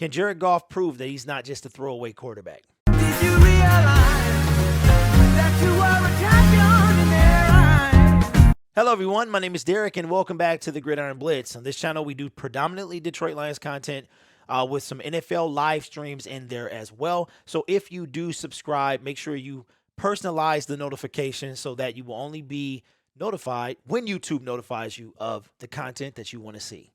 Can Jared Goff prove that he's not just a throwaway quarterback? Did you realize that you were a champion in their eyes? Hello everyone, my name is Derek and welcome back to the Gridiron Blitz. On this channel, we do predominantly Detroit Lions content with some NFL live streams in there as well. So if you do subscribe, make sure you personalize the notification so that you will only be notified when YouTube notifies you of the content that you want to see.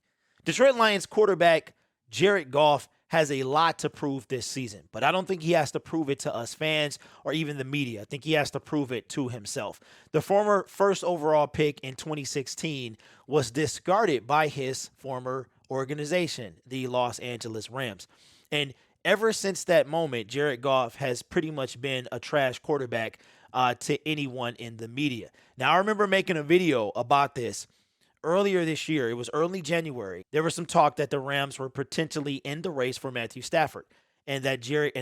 Detroit Lions quarterback Jared Goff has a lot to prove this season, but I don't think he has to prove it to us fans or even the media. I think he has to prove it to himself. The former first overall pick in 2016 was discarded by his former organization, the Los Angeles Rams. And ever since that moment, Jared Goff has pretty much been a trash quarterback to anyone in the media. Now, I remember making a video about this earlier this year. It was early January. There was some talk that the Rams were potentially in the race for Matthew Stafford, and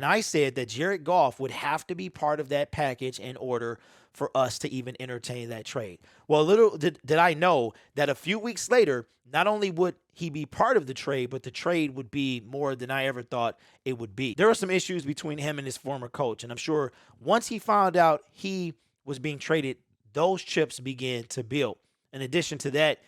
I said that Jared Goff would have to be part of that package in order for us to even entertain that trade. Well, little did I know that a few weeks later, not only would he be part of the trade, but the trade would be more than I ever thought it would be. There were some issues between him and his former coach, and I'm sure once he found out he was being traded, those chips began to build. In addition to that,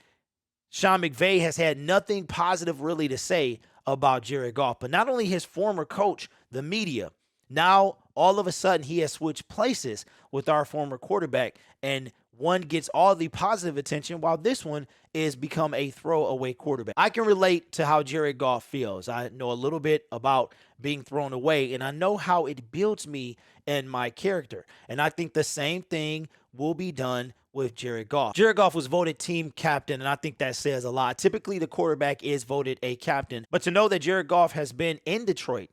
Sean McVay has had nothing positive really to say about Jared Goff, but not only his former coach, the media. Now, all of a sudden, he has switched places with our former quarterback, and one gets all the positive attention while this one is become a throwaway quarterback. I can relate to how Jared Goff feels. I know a little bit about being thrown away, and I know how it builds me and my character. And I think the same thing will be done with Jared Goff. Jared Goff was voted team captain, and I think that says a lot. Typically, the quarterback is voted a captain, but to know that Jared Goff has been in Detroit,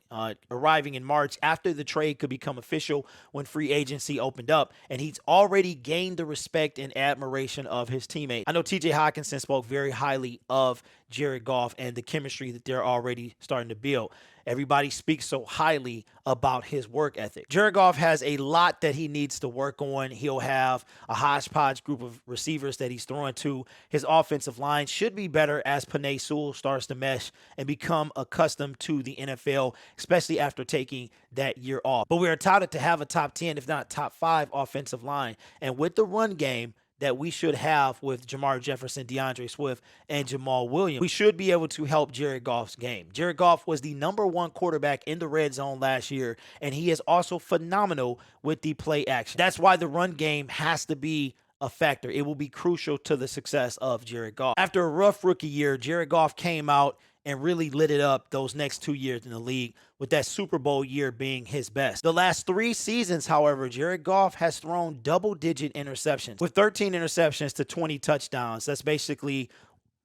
arriving in March after the trade could become official when free agency opened up, and he's already gained the respect and admiration of his teammates. I know TJ Hockenson spoke very highly of Jared Goff and the chemistry that they're already starting to build. Everybody speaks so highly about his work ethic. Jared Goff has a lot that he needs to work on. He'll have a hodgepodge group of receivers that he's throwing to. His offensive line should be better as Penei Sewell starts to mesh and become accustomed to the NFL, especially after taking that year off. But we're entitled to have a top 10, if not top 5 offensive line. And with the run game that we should have with Jamar Jefferson, DeAndre Swift, and Jamal Williams, we should be able to help Jared Goff's game. Jared Goff was the #1 quarterback in the red zone last year, and he is also phenomenal with the play action. That's why the run game has to be a factor. It will be crucial to the success of Jared Goff. After a rough rookie year, Jared Goff came out and really lit it up those next 2 years in the league, with that Super Bowl year being his best. The last 3 seasons, however, Jared Goff has thrown double-digit interceptions, with 13 interceptions to 20 touchdowns. That's basically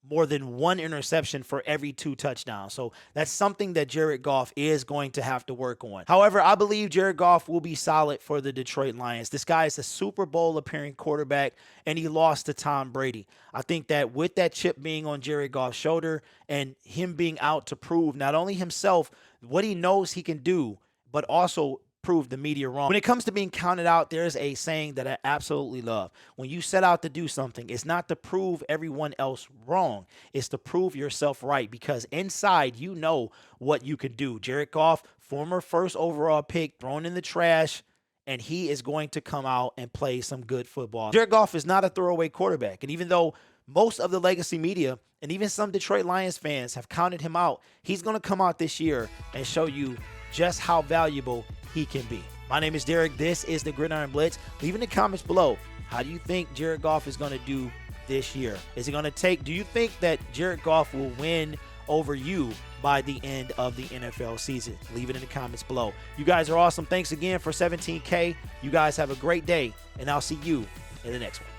more than 1 interception for every 2 touchdowns. So that's something that Jared Goff is going to have to work on. However, I believe Jared Goff will be solid for the Detroit Lions. This guy is a Super Bowl appearing quarterback, and he lost to Tom Brady. I think that with that chip being on Jared Goff's shoulder and him being out to prove not only himself what he knows he can do, but also prove the media wrong. When it comes to being counted out, there's a saying that I absolutely love. When you set out to do something, it's not to prove everyone else wrong. It's to prove yourself right, because inside you know what you can do. Jared Goff, former first overall pick, thrown in the trash, and he is going to come out and play some good football. Jared Goff is not a throwaway quarterback, and even though most of the legacy media and even some Detroit Lions fans have counted him out, he's going to come out this year and show you just how valuable he can be. My name is Derek. This is the Gridiron Blitz. Leave in the comments below, how do you think Jared Goff is going to do this year? Is it going to take, do you think that Jared Goff will win over you by the end of the NFL season? Leave it in the comments below. You guys are awesome. Thanks again for 17K. You guys have a great day, and I'll see you in the next one.